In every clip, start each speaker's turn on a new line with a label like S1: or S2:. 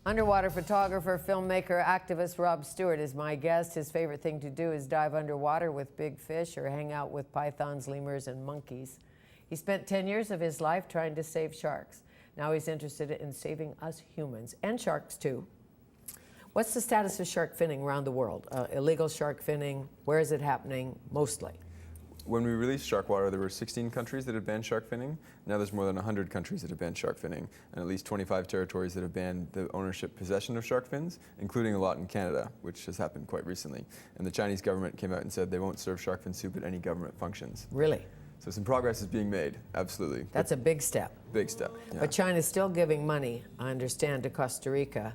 S1: Underwater photographer, filmmaker, activist Rob Stewart is my guest. His favorite thing to do is dive underwater with big fish or hang out with pythons, lemurs, and monkeys. He spent 10 years of his life trying to save sharks. Now he's interested in saving us humans, and sharks too. What's the status of shark finning around the world? Illegal shark finning, where is it happening mostly?
S2: When we released Shark Water, there were 16 countries that had banned shark finning. Now there's more than 100 countries that have banned shark finning, and at least 25 territories that have banned the ownership, possession of shark fins, including a lot in Canada, which has happened quite recently. And the Chinese government came out and said they won't serve shark fin soup at any government functions.
S1: Really?
S2: So some progress is being made, absolutely.
S1: That's a big step.
S2: Big step, yeah.
S1: But China's still giving money, I understand, to Costa Rica.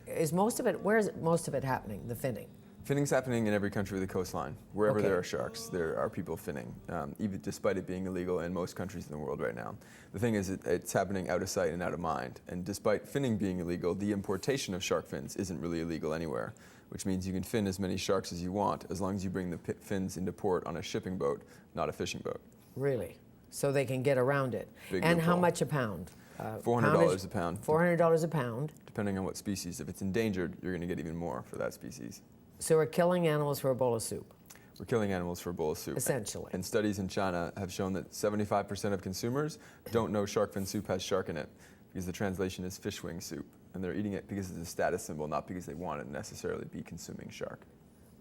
S1: Is most of it, where is most of it happening, the finning?
S2: Finning's happening in every country with a coastline. Wherever there are sharks, there are people finning, even despite it being illegal in most countries in the world right now. The thing is, it's happening out of sight and out of mind. And despite finning being illegal, the importation of shark fins isn't really illegal anywhere, which means you can fin as many sharks as you want as long as you bring the fins into port on a shipping boat, not a fishing boat.
S1: Really? So they can get around it.
S2: Big
S1: and
S2: loophole.
S1: how much a pound?
S2: $400 a pound.
S1: $400 a pound.
S2: Depending on what species. If it's endangered, you're going to get even more for that species.
S1: So we're killing animals for a bowl of soup.
S2: We're killing animals for a bowl of soup.
S1: Essentially.
S2: And studies in China have shown that 75% of consumers don't know shark fin soup has shark in it because the translation is fish wing soup. And they're eating it because it's a status symbol, not because they want to necessarily be consuming shark.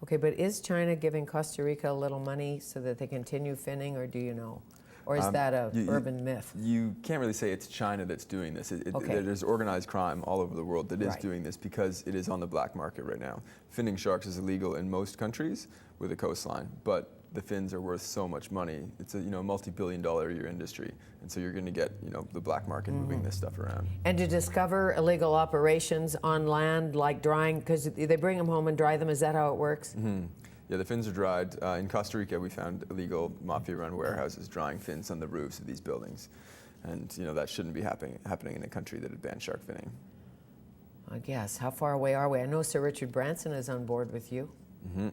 S1: Okay, but is China giving Costa Rica a little money so that they continue finning, or do you know? Or is that an urban myth?
S2: You can't really say it's China that's doing this. There's organized crime all over the world that is doing this because it is on the black market right now. Finning sharks is illegal in most countries with a coastline, but the fins are worth so much money. It's a multi-billion-dollar a year industry, and so you're going to get the black market moving this stuff around.
S1: And to discover illegal operations on land, like drying, because they bring them home and dry them. Is that how it works?
S2: Mm-hmm. Yeah, the fins are dried. In Costa Rica, we found illegal mafia-run warehouses drying fins on the roofs of these buildings. And that shouldn't be happening in a country that had banned shark finning.
S1: I guess. How far away are we? I know Sir Richard Branson is on board with you.
S2: Mm-hmm.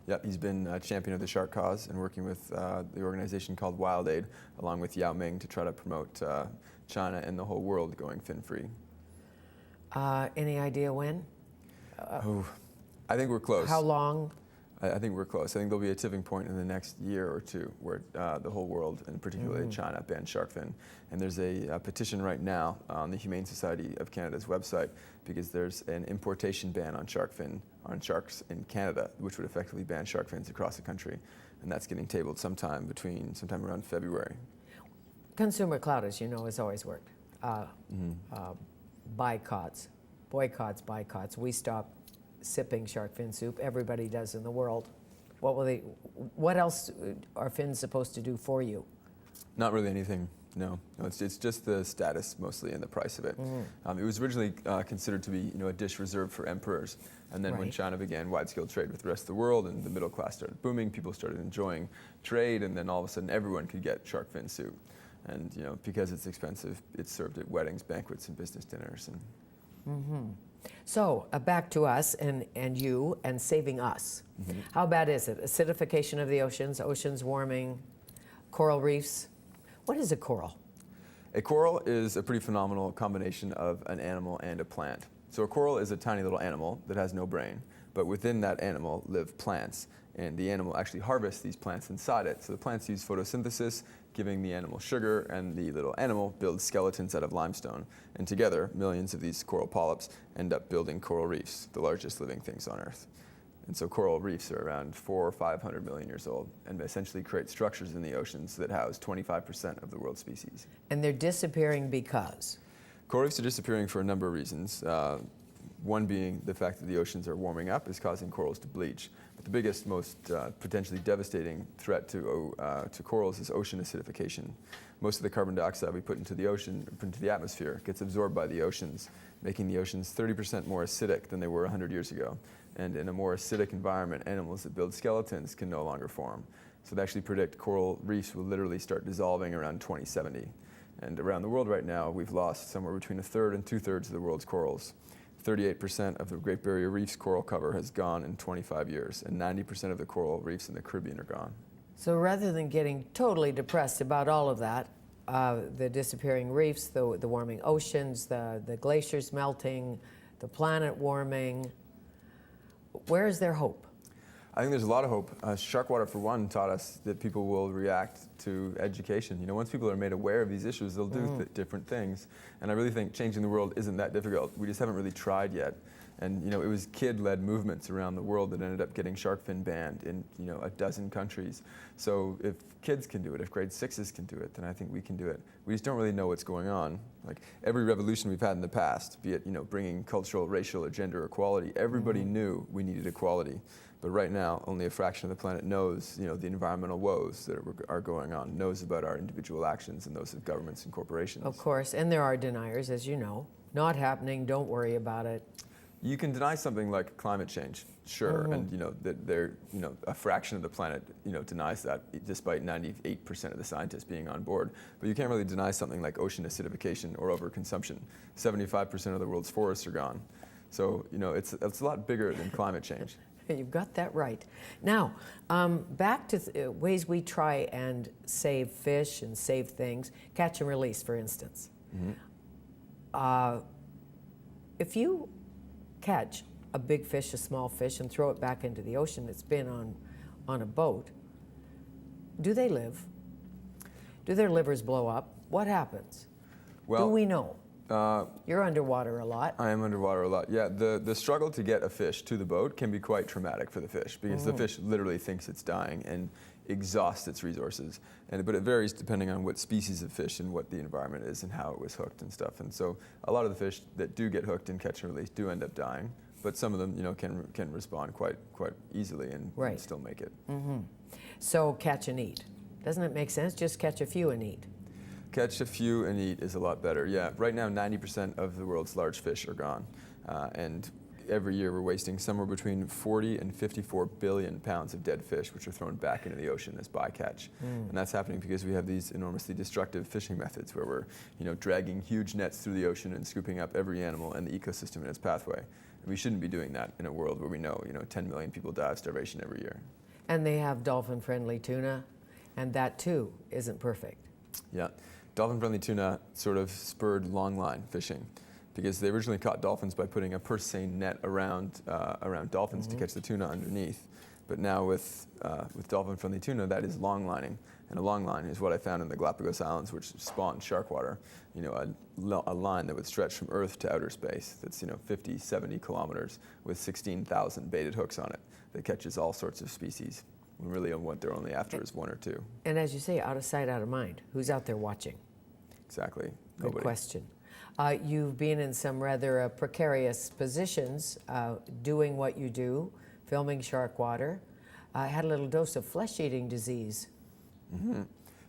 S2: Yep, he's been a champion of the shark cause and working with the organization called Wild Aid, along with Yao Ming, to try to promote China and the whole world going fin-free.
S1: Any idea when?
S2: I think we're close.
S1: How long?
S2: I think we're close. I think there'll be a tipping point in the next year or two where the whole world, and particularly China, bans shark fin. And there's a petition right now on the Humane Society of Canada's website because there's an importation ban on sharks in Canada, which would effectively ban shark fins across the country. And that's getting tabled sometime around February.
S1: Consumer clout, as you know, has always worked. Boycotts. We stop sipping shark fin soup. Everybody does in the world. What else are fins supposed to do for you? Not
S2: really anything. No, it's just the status mostly and the price of it. It was originally considered to be a dish reserved for emperors, and then when China began wide-scale trade with the rest of the world and the middle class started booming, people started enjoying trade, and then all of a sudden everyone could get shark fin soup. And because it's expensive, it's served at weddings, banquets, and business dinners.
S1: So back to us and you and saving us. How bad is it? Acidification of the oceans warming, coral reefs. What is a coral?
S2: A coral is a pretty phenomenal combination of an animal and a plant. So a coral is a tiny little animal that has no brain, but within that animal live plants, and the animal actually harvests these plants inside it. So the plants use photosynthesis, giving the animal sugar, and the little animal builds skeletons out of limestone. And together, millions of these coral polyps end up building coral reefs, the largest living things on Earth. And so coral reefs are around 400 or 500 million years old and essentially create structures in the oceans that house 25% of the world's species.
S1: And they're disappearing because?
S2: Coral reefs are disappearing for a number of reasons. One being the fact that the oceans are warming up is causing corals to bleach. But the biggest, most potentially devastating threat to corals is ocean acidification. Most of the carbon dioxide we put into the ocean, into the atmosphere, gets absorbed by the oceans, making the oceans 30% more acidic than they were 100 years ago. And in a more acidic environment, animals that build skeletons can no longer form. So they actually predict coral reefs will literally start dissolving around 2070. And around the world right now, we've lost somewhere between a third and two-thirds of the world's corals. 38% of the Great Barrier Reef's coral cover has gone in 25 years, and 90% of the coral reefs in the Caribbean are gone.
S1: So rather than getting totally depressed about all of that, the disappearing reefs, the warming oceans, the glaciers melting, the planet warming. Where is there hope?
S2: I think there's a lot of hope. Shark water, for one, taught us that people will react to education. Once people are made aware of these issues, they'll do different things. And I really think changing the world isn't that difficult. We just haven't really tried yet. And it was kid-led movements around the world that ended up getting shark fin banned in a dozen countries. So if kids can do it, if grade 6s can do it, then I think we can do it. We just don't really know what's going on. Like every revolution we've had in the past, be it bringing cultural, racial, or gender equality, everybody knew we needed equality. But right now, only a fraction of the planet knows, the environmental woes that are going on, knows about our individual actions and those of governments and corporations.
S1: Of course, and there are deniers, as you know. Not happening, don't worry about it.
S2: You can deny something like climate change, sure, and that a fraction of the planet denies that, despite 98% of the scientists being on board. But you can't really deny something like ocean acidification or overconsumption. 75% of the world's forests are gone. So it's a lot bigger than climate change.
S1: You've got that right. Now, back to ways we try and save fish and save things. Catch and release, for instance. If you catch a big fish, a small fish, and throw it back into the ocean that's been on a boat, do they live? Do their livers blow up? What happens?
S2: Well,
S1: do we know? You're underwater a lot.
S2: I am underwater a lot, yeah. The struggle to get a fish to the boat can be quite traumatic for the fish, because the fish literally thinks it's dying and exhausts its resources. But it varies depending on what species of fish and what the environment is and how it was hooked and stuff. And so a lot of the fish that do get hooked in catch and release do end up dying, but some of them can respond quite easily and still make it.
S1: So catch and eat. Doesn't it make sense? Just catch a few and eat.
S2: Catch a few and eat is a lot better, yeah. Right now, 90% of the world's large fish are gone. And every year we're wasting somewhere between 40 and 54 billion pounds of dead fish, which are thrown back into the ocean as bycatch. And that's happening because we have these enormously destructive fishing methods where we're dragging huge nets through the ocean and scooping up every animal and the ecosystem in its pathway. And we shouldn't be doing that in a world where we know 10 million people die of starvation every year.
S1: And they have dolphin-friendly tuna, and that too isn't perfect.
S2: Yeah. Dolphin-friendly tuna sort of spurred longline fishing, because they originally caught dolphins by putting a purse seine net around dolphins to catch the tuna underneath. But now with dolphin-friendly tuna, that is longlining. And a longline is what I found in the Galapagos Islands, which spawned shark water. A line that would stretch from Earth to outer space that's 50, 70 kilometers with 16,000 baited hooks on it that catches all sorts of species. When really what they're only after is one or two.
S1: And as you say, out of sight, out of mind. Who's out there watching?
S2: Exactly.
S1: Good
S2: Nobody.
S1: question. You've been in some rather precarious positions doing what you do, filming shark water. I had a little dose of flesh-eating disease.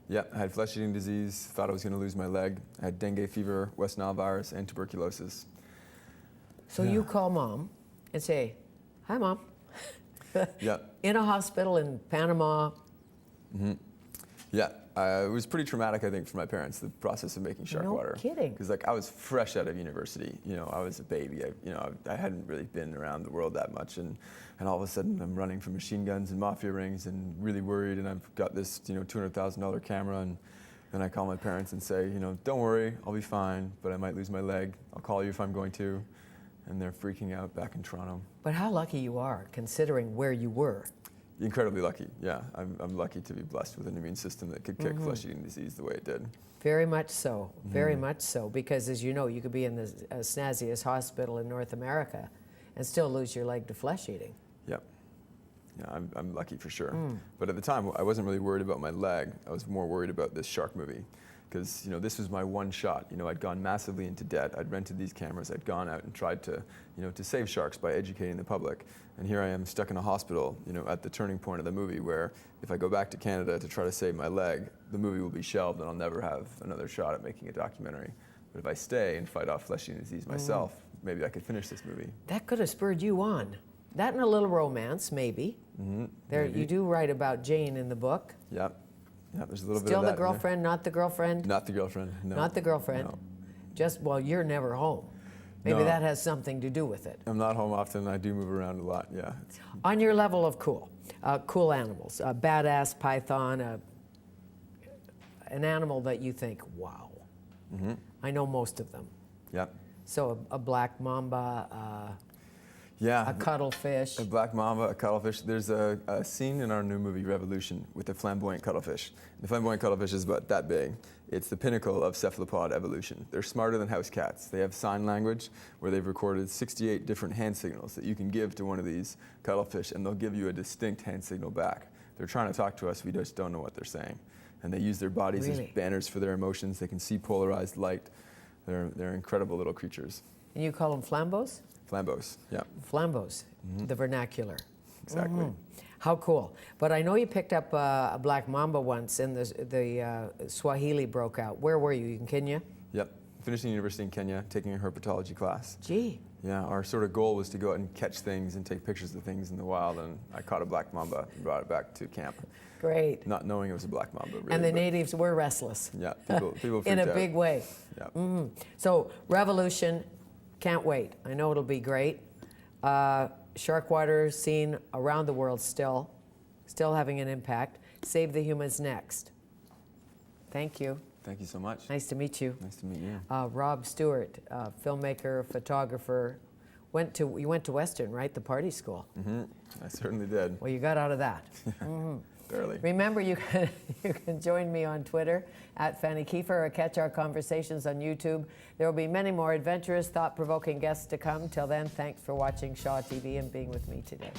S2: Yeah, I had flesh-eating disease, thought I was going to lose my leg. I had dengue fever, West Nile virus, and tuberculosis.
S1: So you call Mom and say, "Hi, Mom."
S2: Yeah.
S1: In a hospital in Panama.
S2: Yeah, it was pretty traumatic, I think, for my parents, the process of making shark water.
S1: No kidding.
S2: Because I was fresh out of university. I was a baby. I hadn't really been around the world that much, and all of a sudden I'm running from machine guns and mafia rings and really worried. And I've got this $200,000 camera, and then I call my parents and say, don't worry, I'll be fine, but I might lose my leg. I'll call you if I'm going to. And they're freaking out back in Toronto.
S1: But how lucky you are, considering where you were.
S2: Incredibly lucky, yeah. I'm lucky to be blessed with an immune system that could kick flesh-eating disease the way it did.
S1: Very much so, very much so. Because as you know, you could be in the snazziest hospital in North America and still lose your leg to flesh-eating.
S2: Yep. Yeah, I'm lucky for sure. But at the time, I wasn't really worried about my leg. I was more worried about this shark movie. Because this was my one shot. I'd gone massively into debt. I'd rented these cameras. I'd gone out and tried to, to save sharks by educating the public. And here I am stuck in a hospital, at the turning point of the movie, where if I go back to Canada to try to save my leg, the movie will be shelved and I'll never have another shot at making a documentary. But if I stay and fight off flesh-eating disease myself, maybe I could finish this movie.
S1: That could have spurred you on. That and a little romance, maybe.
S2: Maybe.
S1: You do write about Jane in the book.
S2: Yep. Yeah, there's a little bit
S1: Still
S2: of that
S1: the girlfriend, not the girlfriend?
S2: Not the girlfriend, no.
S1: Not the girlfriend?
S2: No.
S1: Just, you're never home. Maybe
S2: No.
S1: that has something to do with it.
S2: I'm not home often. I do move around a lot, yeah.
S1: On your level of cool, cool animals, a badass python, an animal that you think, wow. I know most of them.
S2: Yep.
S1: So a black mamba,
S2: Yeah.
S1: a cuttlefish.
S2: A black mamba, a cuttlefish. There's a scene in our new movie, Revolution, with a flamboyant cuttlefish. The flamboyant cuttlefish is about that big. It's the pinnacle of cephalopod evolution. They're smarter than house cats. They have sign language where they've recorded 68 different hand signals that you can give to one of these cuttlefish, and they'll give you a distinct hand signal back. They're trying to talk to us, we just don't know what they're saying. And they use their bodies as banners for their emotions. They can see polarized light. They're incredible little creatures.
S1: And you call them flambos?
S2: Flambos, yeah.
S1: Flambos, the vernacular.
S2: Exactly.
S1: How cool. But I know you picked up a black mamba once and the Swahili broke out. Where were you? In Kenya?
S2: Yep. Finishing university in Kenya, taking a herpetology class.
S1: Gee.
S2: Yeah, our sort of goal was to go out and catch things and take pictures of things in the wild, and I caught a black mamba and brought it back to camp.
S1: Great.
S2: Not knowing it was a black mamba, really.
S1: And the natives were restless.
S2: Yeah, people freaked
S1: in a
S2: out.
S1: big way.
S2: Yeah.
S1: So, Revolution, can't wait. I know it'll be great. Shark water seen around the world still having an impact. Save the Humans next. Thank you.
S2: Thank you so much.
S1: Nice to meet you.
S2: Nice to meet you.
S1: Rob Stewart, filmmaker, photographer. You went to Western, right? The party school.
S2: I certainly did.
S1: Well, you got out of that.
S2: Barely.
S1: Remember, you can join me on Twitter at Fanny Kiefer or catch our conversations on YouTube. There will be many more adventurous, thought-provoking guests to come. Till then, thanks for watching Shaw TV and being with me today.